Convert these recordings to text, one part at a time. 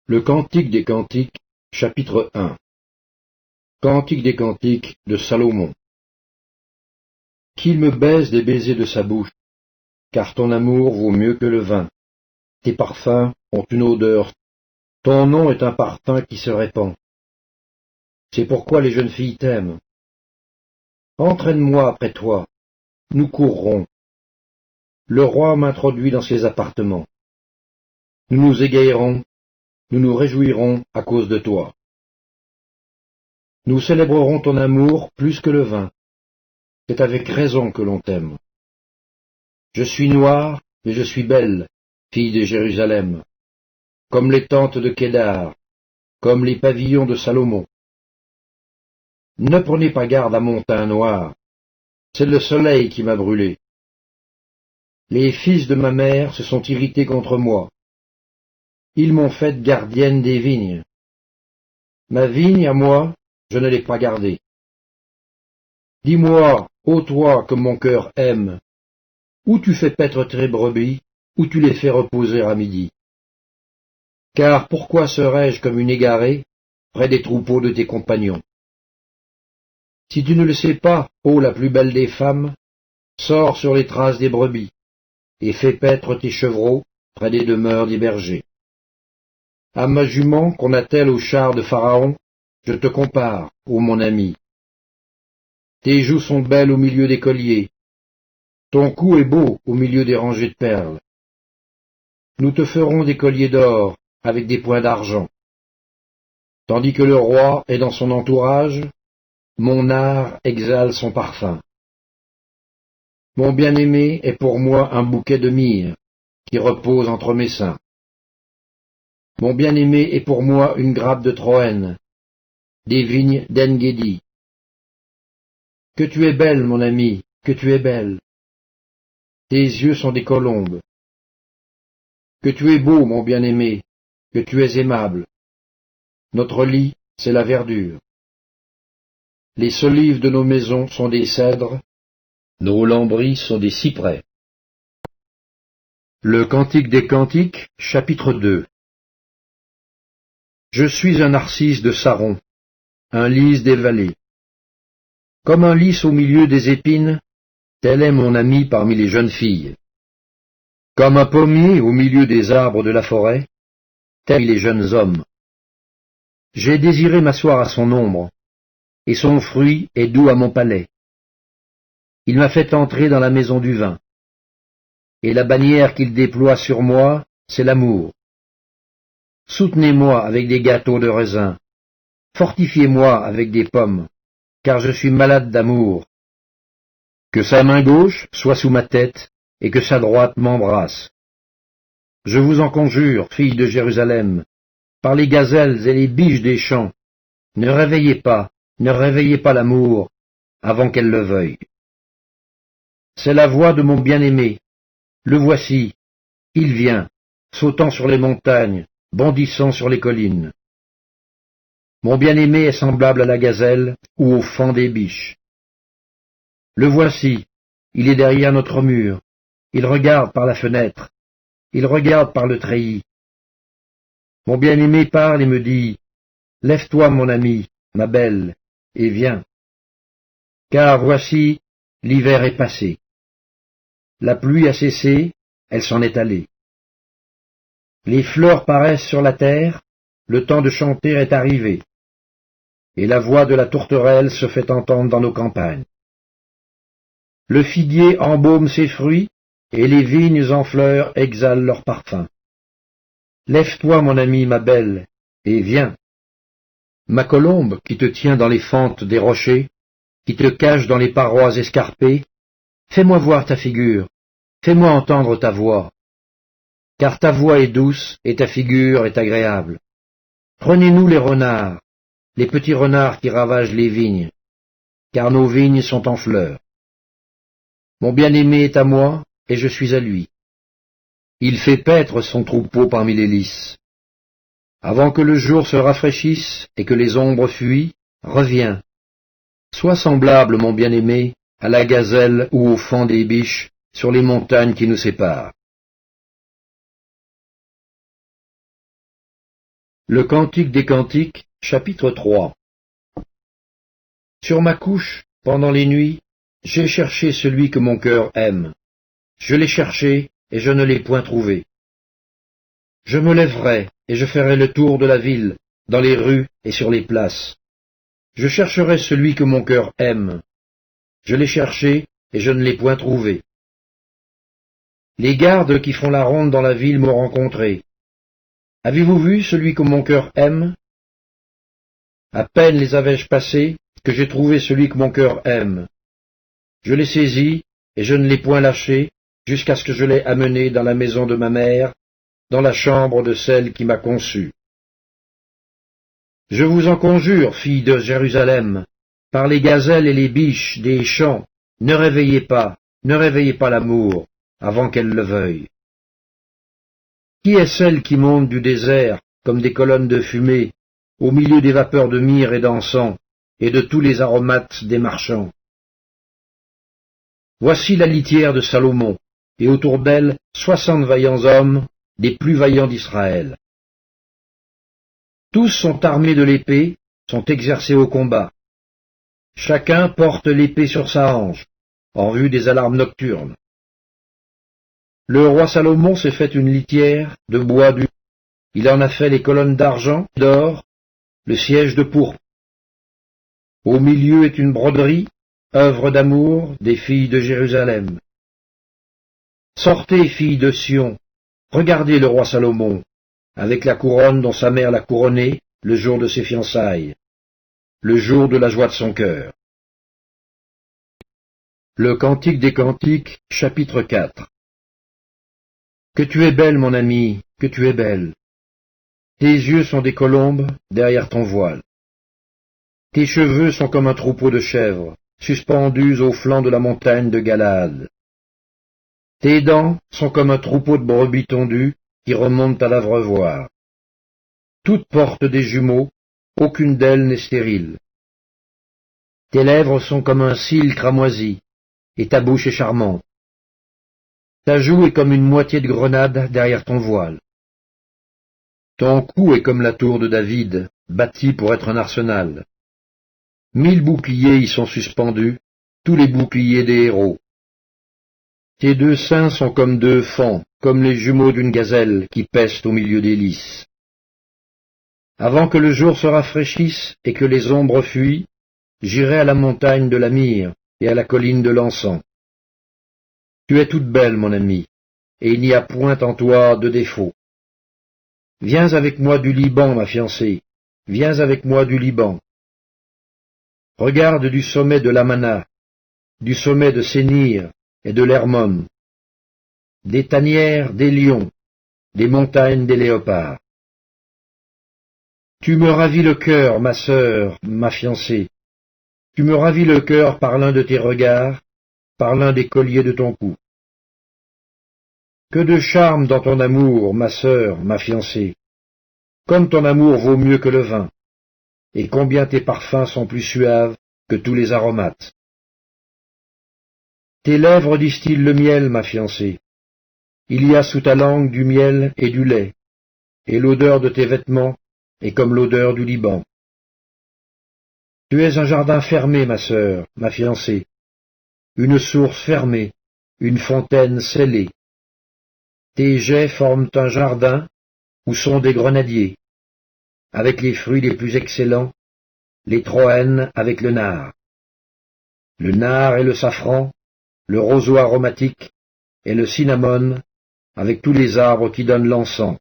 Le Cantique des Cantiques, chapitre 1. Cantique des Cantiques de Salomon. Qu'il me baise des baisers de sa bouche, car ton amour vaut mieux que le vin. Tes parfums ont une odeur, ton nom est un parfum qui se répand. C'est pourquoi les jeunes filles t'aiment. Entraîne-moi après toi, nous courrons. Le roi m'introduit dans ses appartements. Nous nous égayerons, nous nous réjouirons à cause de toi. Nous célébrerons ton amour plus que le vin. C'est avec raison que l'on t'aime. Je suis noire, mais je suis belle, fille de Jérusalem, comme les tentes de Kédar, comme les pavillons de Salomon. Ne prenez pas garde à mon teint noir, c'est le soleil qui m'a brûlé. Les fils de ma mère se sont irrités contre moi. Ils m'ont faite gardienne des vignes. Ma vigne, à moi, je ne l'ai pas gardée. Dis-moi, ô toi que mon cœur aime, où tu fais paître tes brebis, où tu les fais reposer à midi. Car pourquoi serais-je comme une égarée près des troupeaux de tes compagnons? Si tu ne le sais pas, ô la plus belle des femmes, sors sur les traces des brebis, et fais paître tes chevreaux près des demeures des bergers. À ma jument qu'on attelle au char de Pharaon, je te compare, ô mon ami. Tes joues sont belles au milieu des colliers, ton cou est beau au milieu des rangées de perles. Nous te ferons des colliers d'or avec des points d'argent. Tandis que le roi est dans son entourage, mon art exhale son parfum. Mon bien-aimé est pour moi un bouquet de myrrhe qui repose entre mes seins. Mon bien-aimé est pour moi une grappe de Troène, des vignes d'En-Guédi. Que tu es belle, mon ami, que tu es belle. Tes yeux sont des colombes. Que tu es beau, mon bien-aimé, que tu es aimable. Notre lit, c'est la verdure. Les solives de nos maisons sont des cèdres, nos lambris sont des cyprès. Le Cantique des Cantiques, chapitre 2. Je suis un narcisse de Saron, un lys des vallées. Comme un lys au milieu des épines, tel est mon ami parmi les jeunes filles. Comme un pommier au milieu des arbres de la forêt, tels les jeunes hommes. J'ai désiré m'asseoir à son ombre, et son fruit est doux à mon palais. Il m'a fait entrer dans la maison du vin. Et la bannière qu'il déploie sur moi, c'est l'amour. Soutenez-moi avec des gâteaux de raisin. Fortifiez-moi avec des pommes, car je suis malade d'amour. Que sa main gauche soit sous ma tête, et que sa droite m'embrasse. Je vous en conjure, filles de Jérusalem, par les gazelles et les biches des champs, ne réveillez pas l'amour, avant qu'elle le veuille. C'est la voix de mon bien-aimé. Le voici, il vient, sautant sur les montagnes, bondissant sur les collines. Mon bien-aimé est semblable à la gazelle ou au faon des biches. Le voici, il est derrière notre mur, il regarde par la fenêtre, il regarde par le treillis. Mon bien-aimé parle et me dit, « Lève-toi, mon ami, ma belle, et viens. » Car voici, l'hiver est passé. La pluie a cessé, elle s'en est allée. Les fleurs paraissent sur la terre, le temps de chanter est arrivé, et la voix de la tourterelle se fait entendre dans nos campagnes. Le figuier embaume ses fruits, et les vignes en fleurs exhalent leur parfum. Lève-toi, mon ami, ma belle, et viens. Ma colombe, qui te tient dans les fentes des rochers, qui te cache dans les parois escarpées, fais-moi voir ta figure, fais-moi entendre ta voix. Car ta voix est douce et ta figure est agréable. Prenez-nous les petits renards qui ravagent les vignes, car nos vignes sont en fleurs. Mon bien-aimé est à moi, et je suis à lui. Il fait paître son troupeau parmi les lys. Avant que le jour se rafraîchisse et que les ombres fuient, reviens. Sois semblable, mon bien-aimé, à la gazelle ou au faon des biches sur les montagnes qui nous séparent. Le Cantique des Cantiques, chapitre 3. Sur ma couche, pendant les nuits, j'ai cherché celui que mon cœur aime. Je l'ai cherché, et je ne l'ai point trouvé. Je me lèverai, et je ferai le tour de la ville, dans les rues et sur les places. Je chercherai celui que mon cœur aime. Je l'ai cherché, et je ne l'ai point trouvé. Les gardes qui font la ronde dans la ville m'ont rencontré. Avez-vous vu celui que mon cœur aime? À peine les avais-je passés, que j'ai trouvé celui que mon cœur aime. Je l'ai saisi, et je ne l'ai point lâché, jusqu'à ce que je l'ai amené dans la maison de ma mère, dans la chambre de celle qui m'a conçu. Je vous en conjure, filles de Jérusalem, par les gazelles et les biches des champs, ne réveillez pas l'amour, avant qu'elle le veuille. Qui est celle qui monte du désert, comme des colonnes de fumée, au milieu des vapeurs de myrrhe et d'encens, et de tous les aromates des marchands? Voici la litière de Salomon, et autour d'elle 60 vaillants hommes, des plus vaillants d'Israël. Tous sont armés de l'épée, sont exercés au combat. Chacun porte l'épée sur sa hanche, en vue des alarmes nocturnes. Le roi Salomon s'est fait une litière de bois du. Il en a fait les colonnes d'argent, d'or, le siège de pourpre. Au milieu est une broderie, œuvre d'amour des filles de Jérusalem. Sortez, filles de Sion, regardez le roi Salomon, avec la couronne dont sa mère l'a couronné le jour de ses fiançailles, le jour de la joie de son cœur. Le Cantique des Cantiques, chapitre 4. Que tu es belle, mon ami, que tu es belle. Tes yeux sont des colombes derrière ton voile. Tes cheveux sont comme un troupeau de chèvres, suspendus au flanc de la montagne de Galaad. Tes dents sont comme un troupeau de brebis tondues qui remontent à l'abreuvoir. Toutes portent des jumeaux, aucune d'elles n'est stérile. Tes lèvres sont comme un cil cramoisi, et ta bouche est charmante. Ta joue est comme une moitié de grenade derrière ton voile. Ton cou est comme la tour de David, bâtie pour être un arsenal. 1000 boucliers y sont suspendus, tous les boucliers des héros. Tes deux seins sont comme deux faons, comme les jumeaux d'une gazelle qui pestent au milieu des lys. Avant que le jour se rafraîchisse et que les ombres fuient, j'irai à la montagne de la myrrhe et à la colline de l'encens. Tu es toute belle, mon ami, et il n'y a point en toi de défaut. Viens avec moi du Liban, ma fiancée, viens avec moi du Liban. Regarde du sommet de l'Amana, du sommet de Sénir et de l'Hermon, des tanières des lions, des montagnes des léopards. Tu me ravis le cœur, ma sœur, ma fiancée. Tu me ravis le cœur par l'un de tes regards, par l'un des colliers de ton cou. Que de charme dans ton amour, ma sœur, ma fiancée. Comme ton amour vaut mieux que le vin, et combien tes parfums sont plus suaves que tous les aromates. Tes lèvres distillent le miel, ma fiancée. Il y a sous ta langue du miel et du lait, et l'odeur de tes vêtements est comme l'odeur du Liban. Tu es un jardin fermé, ma sœur, ma fiancée, une source fermée, une fontaine scellée. Tes jets forment un jardin où sont des grenadiers, avec les fruits les plus excellents, les troènes avec le nard et le safran, le roseau aromatique et le cinnamome, avec tous les arbres qui donnent l'encens,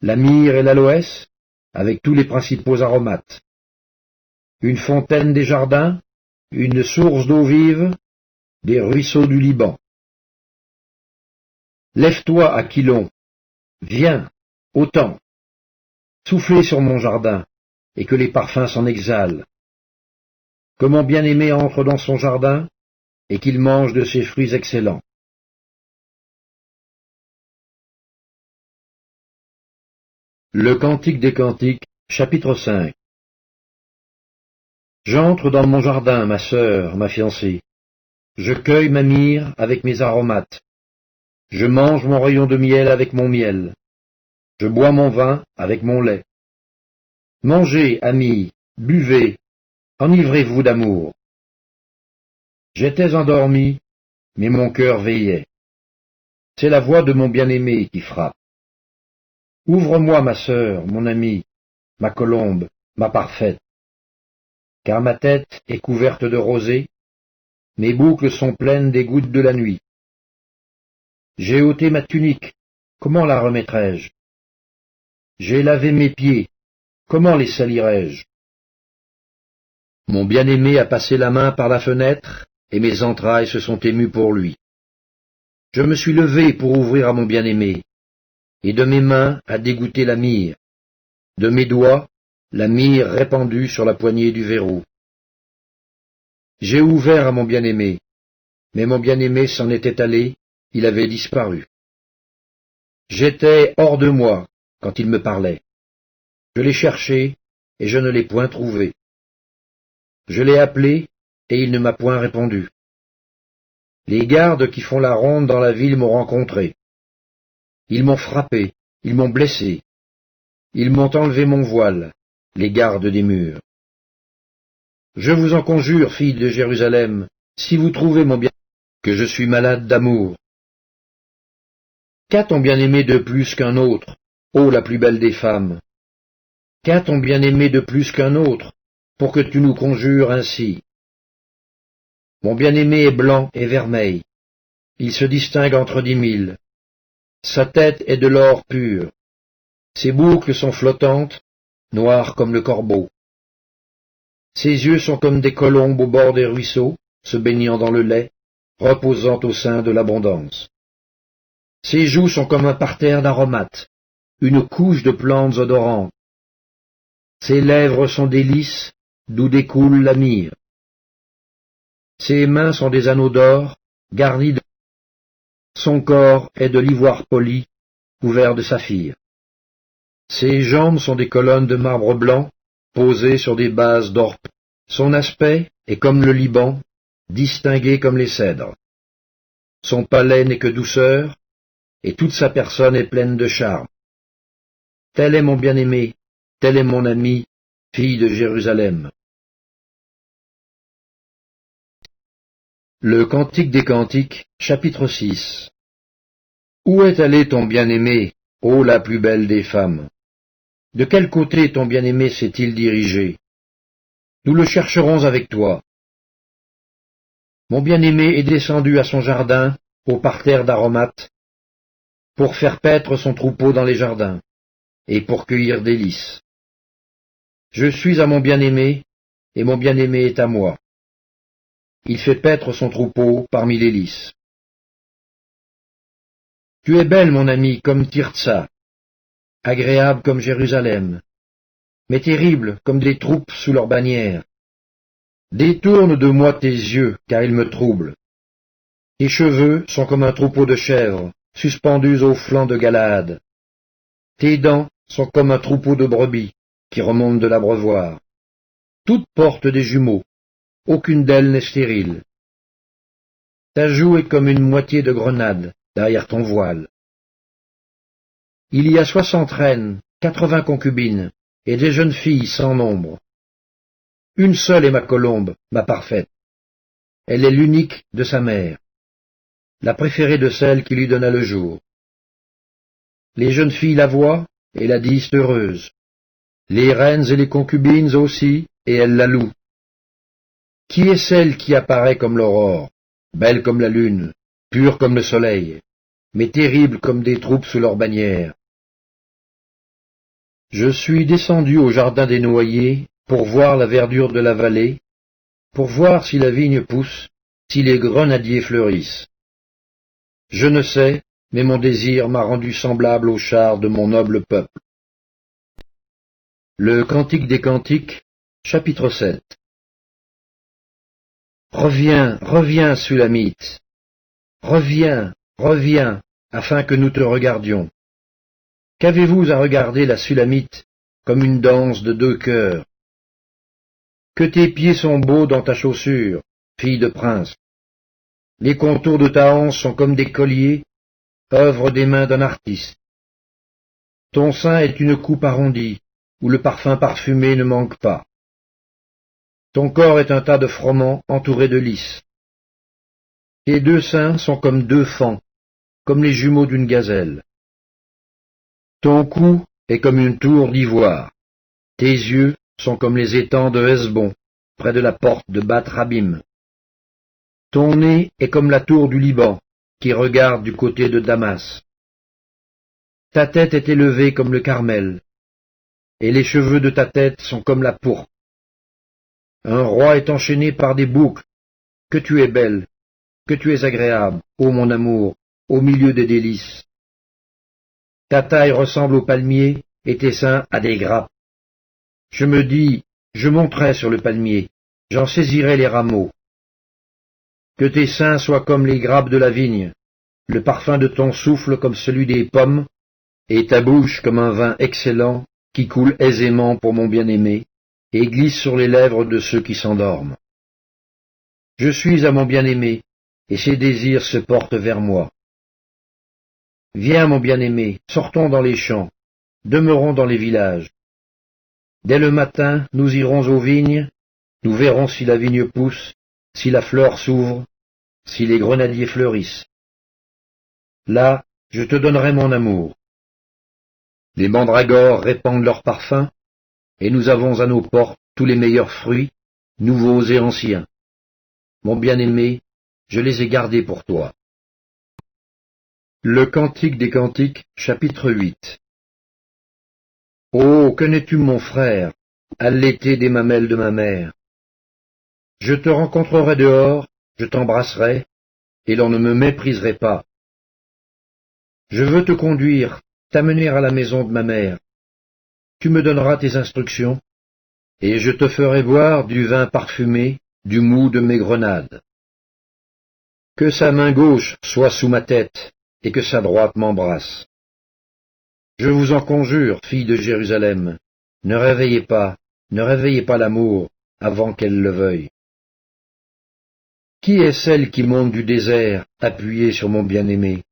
la myrrhe et l'aloès, avec tous les principaux aromates, une fontaine des jardins, une source d'eau vive, des ruisseaux du Liban. Lève-toi, Aquilon, viens, autant, soufflez sur mon jardin, et que les parfums s'en exhalent. Que mon bien-aimé entre dans son jardin, et qu'il mange de ses fruits excellents. Le Cantique des Cantiques, chapitre 5. J'entre dans mon jardin, ma sœur, ma fiancée. Je cueille ma myrrhe avec mes aromates. Je mange mon rayon de miel avec mon miel. je bois mon vin avec mon lait. Mangez, amis, buvez, enivrez-vous d'amour. J'étais endormi, mais mon cœur veillait. C'est la voix de mon bien-aimé qui frappe. Ouvre-moi, ma sœur, mon amie, ma colombe, ma parfaite, car ma tête est couverte de rosée, mes boucles sont pleines des gouttes de la nuit. J'ai ôté ma tunique, comment la remettrai-je? J'ai lavé mes pieds, comment les salirai-je? Mon bien-aimé a passé la main par la fenêtre, et mes entrailles se sont émues pour lui. Je me suis levé pour ouvrir à mon bien-aimé, et de mes mains a dégoûté la myrrhe, de mes doigts la myrrhe répandue sur la poignée du verrou. J'ai ouvert à mon bien-aimé, mais mon bien-aimé s'en était allé, il avait disparu. J'étais hors de moi quand il me parlait. Je l'ai cherché, et je ne l'ai point trouvé. Je l'ai appelé, et il ne m'a point répondu. Les gardes qui font la ronde dans la ville m'ont rencontré. Ils m'ont frappé, ils m'ont blessé. Ils m'ont enlevé mon voile, les gardes des murs. Je vous en conjure, filles de Jérusalem, si vous trouvez mon bien, que je suis malade d'amour. Qu'a ton bien-aimé de plus qu'un autre, ô la plus belle des femmes? Qu'a ton bien-aimé de plus qu'un autre, pour que tu nous conjures ainsi? Mon bien-aimé est blanc et vermeil. Il se distingue entre 10 000. Sa tête est de l'or pur. Ses boucles sont flottantes, noires comme le corbeau. Ses yeux sont comme des colombes au bord des ruisseaux, se baignant dans le lait, reposant au sein de l'abondance. Ses joues sont comme un parterre d'aromates, une couche de plantes odorantes. Ses lèvres sont des lys, d'où découle la myrrhe. Ses mains sont des anneaux d'or, garnis de... Son corps est de l'ivoire poli, couvert de saphir. Ses jambes sont des colonnes de marbre blanc, posées sur des bases d'or. Son aspect est comme le Liban, distingué comme les cèdres. Son palais n'est que douceur, et toute sa personne est pleine de charme. Tel est mon bien-aimé, tel est mon ami, fille de Jérusalem. Le Cantique des Cantiques, chapitre 6. Où est allé ton bien-aimé, ô la plus belle des femmes? De quel côté ton bien-aimé s'est-il dirigé? Nous le chercherons avec toi. Mon bien-aimé est descendu à son jardin, au parterre d'aromates, pour faire paître son troupeau dans les jardins, et pour cueillir des lys. Je suis à mon bien-aimé, et mon bien-aimé est à moi. Il fait paître son troupeau parmi les lys. Tu es belle, mon ami, comme Tirtsa, agréable comme Jérusalem, mais terrible comme des troupes sous leur bannière. Détourne de moi tes yeux, car ils me troublent. Tes cheveux sont comme un troupeau de chèvres, suspendus au flanc de Galaad. Tes dents sont comme un troupeau de brebis, qui remontent de l'abreuvoir. Toutes portent des jumeaux, aucune d'elles n'est stérile. Ta joue est comme une moitié de grenade derrière ton voile. Il y a 60 reines, 80 concubines, et des jeunes filles sans nombre. Une seule est ma colombe, ma parfaite. Elle est l'unique de sa mère, la préférée de celle qui lui donna le jour. Les jeunes filles la voient et la disent heureuse. Les reines et les concubines aussi, et elles la louent. Qui est celle qui apparaît comme l'aurore, belle comme la lune, pure comme le soleil, mais terrible comme des troupes sous leur bannière? Je suis descendu au jardin des noyers pour voir la verdure de la vallée, pour voir si la vigne pousse, si les grenadiers fleurissent. Je ne sais, mais mon désir m'a rendu semblable aux chars de mon noble peuple. Le Cantique des Cantiques, chapitre 7. Reviens, reviens, Sulamite. Reviens, reviens, afin que nous te regardions. Qu'avez-vous à regarder la Sulamite comme une danse de 2 cœurs? Que tes pieds sont beaux dans ta chaussure, fille de prince. Les contours de ta hanche sont comme des colliers, œuvre des mains d'un artiste. Ton sein est une coupe arrondie, où le parfum parfumé ne manque pas. Ton corps est un tas de froment entouré de lys. Tes deux seins sont comme deux faons, comme les jumeaux d'une gazelle. Ton cou est comme une tour d'ivoire. Tes yeux sont comme les étangs de Hesbon, près de la porte de Bath Rabim. Ton nez est comme la tour du Liban, qui regarde du côté de Damas. Ta tête est élevée comme le Carmel, et les cheveux de ta tête sont comme la pourpre. Un roi est enchaîné par des boucles. Que tu es belle, que tu es agréable, ô mon amour, au milieu des délices. Ta taille ressemble au palmier, et tes seins à des grappes. Je me dis, je monterai sur le palmier, j'en saisirai les rameaux. Que tes seins soient comme les grappes de la vigne, le parfum de ton souffle comme celui des pommes, et ta bouche comme un vin excellent qui coule aisément pour mon bien-aimé, et glisse sur les lèvres de ceux qui s'endorment. Je suis à mon bien-aimé, et ses désirs se portent vers moi. Viens, mon bien-aimé, sortons dans les champs, demeurons dans les villages. Dès le matin, nous irons aux vignes, nous verrons si la vigne pousse, si la fleur s'ouvre, si les grenadiers fleurissent. Là, je te donnerai mon amour. Les mandragores répandent leur parfum, et nous avons à nos portes tous les meilleurs fruits, nouveaux et anciens. Mon bien-aimé, je les ai gardés pour toi. Le Cantique des Cantiques, chapitre 8. Oh, que n'es-tu mon frère, allaité des mamelles de ma mère. Je te rencontrerai dehors, je t'embrasserai, et l'on ne me mépriserait pas. Je veux te conduire, t'amener à la maison de ma mère. Tu me donneras tes instructions, et je te ferai boire du vin parfumé, du mou de mes grenades. Que sa main gauche soit sous ma tête, et que sa droite m'embrasse. Je vous en conjure, filles de Jérusalem, ne réveillez pas l'amour avant qu'elle le veuille. Qui est celle qui monte du désert, appuyée sur mon bien-aimé?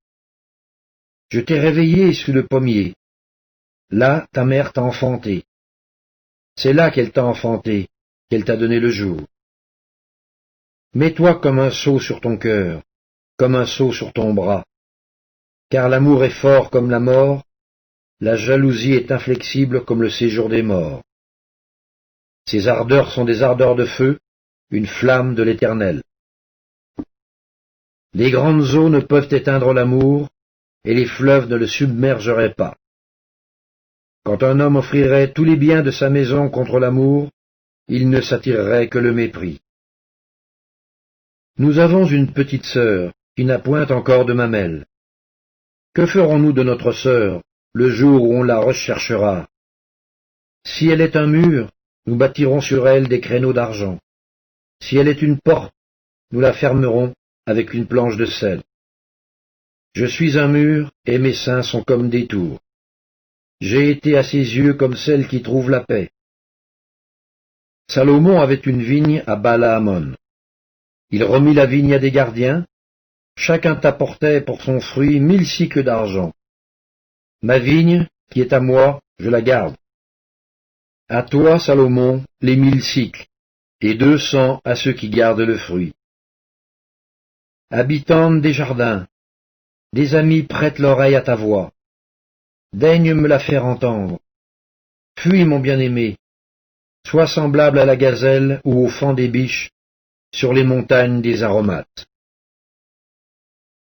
Je t'ai réveillé sous le pommier. Là, ta mère t'a enfanté. C'est là qu'elle t'a enfanté, qu'elle t'a donné le jour. Mets-toi comme un sceau sur ton cœur, comme un sceau sur ton bras. Car l'amour est fort comme la mort, la jalousie est inflexible comme le séjour des morts. Ses ardeurs sont des ardeurs de feu, une flamme de l'Éternel. Les grandes eaux ne peuvent éteindre l'amour, et les fleuves ne le submergeraient pas. Quand un homme offrirait tous les biens de sa maison contre l'amour, il ne s'attirerait que le mépris. Nous avons une petite sœur, qui n'a point encore de mamelle. Que ferons-nous de notre sœur, le jour où on la recherchera? Si elle est un mur, nous bâtirons sur elle des créneaux d'argent. Si elle est une porte, nous la fermerons avec une planche de sel. Je suis un mur, et mes seins sont comme des tours. J'ai été à ses yeux comme celle qui trouve la paix. Salomon avait une vigne à Baal-Hamon. Il remit la vigne à des gardiens. Chacun t'apportait pour son fruit 1000 cycles d'argent. Ma vigne, qui est à moi, je la garde. À toi, Salomon, les 1000 cycles, et 200 à ceux qui gardent le fruit. Habitante des jardins, des amis prêtent l'oreille à ta voix. Daigne me la faire entendre. Fuis, mon bien-aimé, sois semblable à la gazelle ou au faon des biches sur les montagnes des aromates.